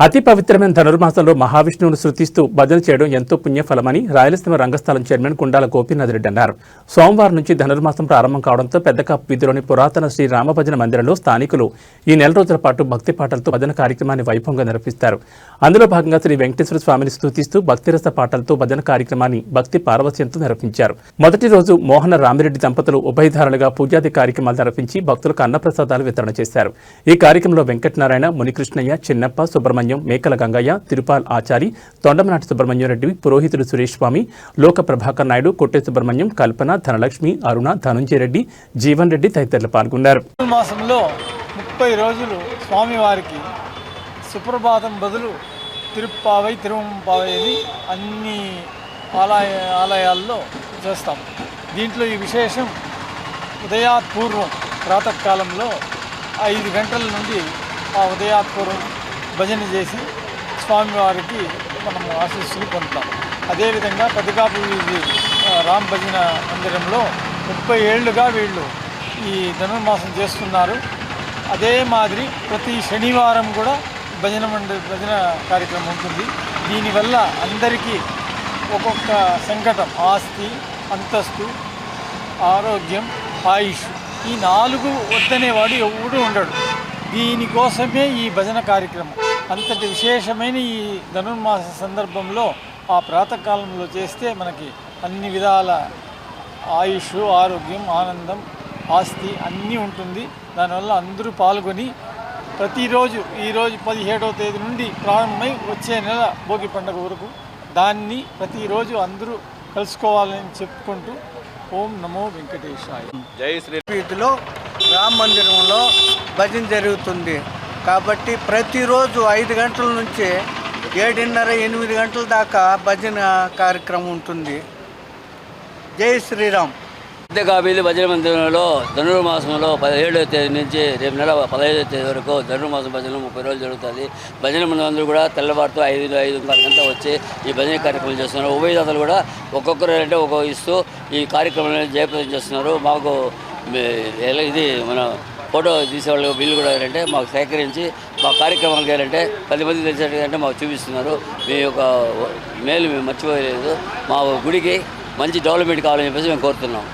అతి పవిత్రమైన ధనుర్మాసంలో మహావిష్ణువును శృతిస్తూ భజన చేయడం ఎంతో పుణ్యఫలమని రాయలసీమ రంగస్థలం చైర్మన్ కుండాల గోపీనాథ్ రెడ్డి అన్నారు. సోమవారం నుంచి ధనుర్మాసం ప్రారంభం కావడంతో పెద్దకాపు వీధిలోని పురాతన శ్రీ రామభజన మందిరంలో స్థానికులు ఈ నెల రోజుల పాటు భక్తి పాటలతో భజన కార్యక్రమాన్ని వైభవంగా నిర్వహిస్తారు. అందులో భాగంగా శ్రీ వెంకటేశ్వర స్వామిని స్తుతిస్తూ భక్తిరస పాటలతో భజన కార్యక్రమాన్ని భక్తి పారవస్యంతో నిర్వహించారు. మొదటి రోజు మోహన రామిరెడ్డి దంపతులు ఉభయధారులుగా పూజాది కార్యక్రమాలు నిర్వహించి భక్తులకు అన్నప్రసాదాలు వితరణ చేశారు. ఈ కార్యక్రమంలో వెంకటనారాయణ, మునికృష్ణయ్య, చిన్నప్ప, సుబ్రహ్మణ్యం, మేకల గంగయ్య, తిరుపాల్ ఆచారి, తొండమనాటి సుబ్రహ్మణ్యం రెడ్డి, పురోహితుడు సురేష్ స్వామి, లోక ప్రభాకర్ నాయుడు, కొట్టే సుబ్రహ్మణ్యం, కల్పన, ధనలక్ష్మి, అరుణ, ధనుంజయ రెడ్డి, జీవన్ రెడ్డి తదితరులు పాల్గొన్నారు. మాసంలో 30 రోజులు స్వామివారికి సుప్రభాతం బదులు తిరుప్పావై తిరువంపావై అని అన్ని ఆలయాల్లో చేస్తాం. దీంట్లో ఈ విశేషం ఉదయాత్పూర్వం ప్రాతకాలంలో 5 గంటల నుండి ఆ ఉదయాత్పూర్వం భజన చేసి స్వామివారికి మనము ఆశీస్సులు పొందుతాం. అదేవిధంగా పెద్దకాపు వీధి రామ్ భజన మందిరంలో 30 ఏళ్లుగా వీళ్ళు ఈ ధనుర్మాసం చేస్తున్నారు. అదే మాదిరి ప్రతి శనివారం కూడా భజన కార్యక్రమం ఉంటుంది. దీనివల్ల అందరికీ ఒక్కొక్క సంకటం, ఆస్తి, అంతస్తు, ఆరోగ్యం, ఆయుష్, ఈ 4 వద్దనేవాడు ఎవడు ఉండడు. దీనికోసమే ఈ భజన కార్యక్రమం. అంతటి విశేషమైన ఈ ధనుర్మాస సందర్భంలో ఆ ప్రాతకాలంలో చేస్తే మనకి అన్ని విధాల ఆయుష్, ఆరోగ్యం, ఆనందం, ఆస్తి అన్నీ ఉంటుంది. దానివల్ల అందరూ పాల్గొని ప్రతిరోజు ఈరోజు 17వ తేదీ నుండి ప్రారంభమై వచ్చే నెల భోగి పండుగ వరకు దాన్ని ప్రతిరోజు అందరూ కలుసుకోవాలని చెప్పుకుంటూ ఓం నమో వెంకటేశాయ. జై శ్రీ వీధిలో రామ మందిరంలో భజన జరుగుతుంది కాబట్టి ప్రతిరోజు 5 గంటల నుంచి 7:30-8 గంటల దాకా భజన కార్యక్రమం ఉంటుంది. జై శ్రీరామ్. పెద్దకాపు భజన మందిరంలో ధనుర్మాసంలో 17వ తేదీ నుంచి రేపు నెల 15వ తేదీ వరకు ధనుర్మాసం భజనలు 30 రోజులు జరుగుతుంది. భజన మందిరంలో కూడా తెల్లవారుతో 5:05 గంటల వచ్చి ఈ భజన కార్యక్రమాలు చేస్తున్నారు. ఉభయదాతలు కూడా ఒక్కొక్కరు అంటే ఒక్కొక్క ఇస్తూ ఈ కార్యక్రమాన్ని జయప్రదం చేస్తున్నారు. మాకు ఇది మన ఫోటో తీసేవాళ్ళు వీళ్ళు కూడా ఏంటంటే మాకు సేకరించి మా కార్యక్రమాలకు ఏంటంటే 10 మంది తెలిసేటంటే మాకు చూపిస్తున్నారు. మీ యొక్క మేలు మేము మర్చిపోయలేదు. మా గుడికి మంచి డెవలప్మెంట్ కావాలని చెప్పేసి మేము కోరుతున్నాం.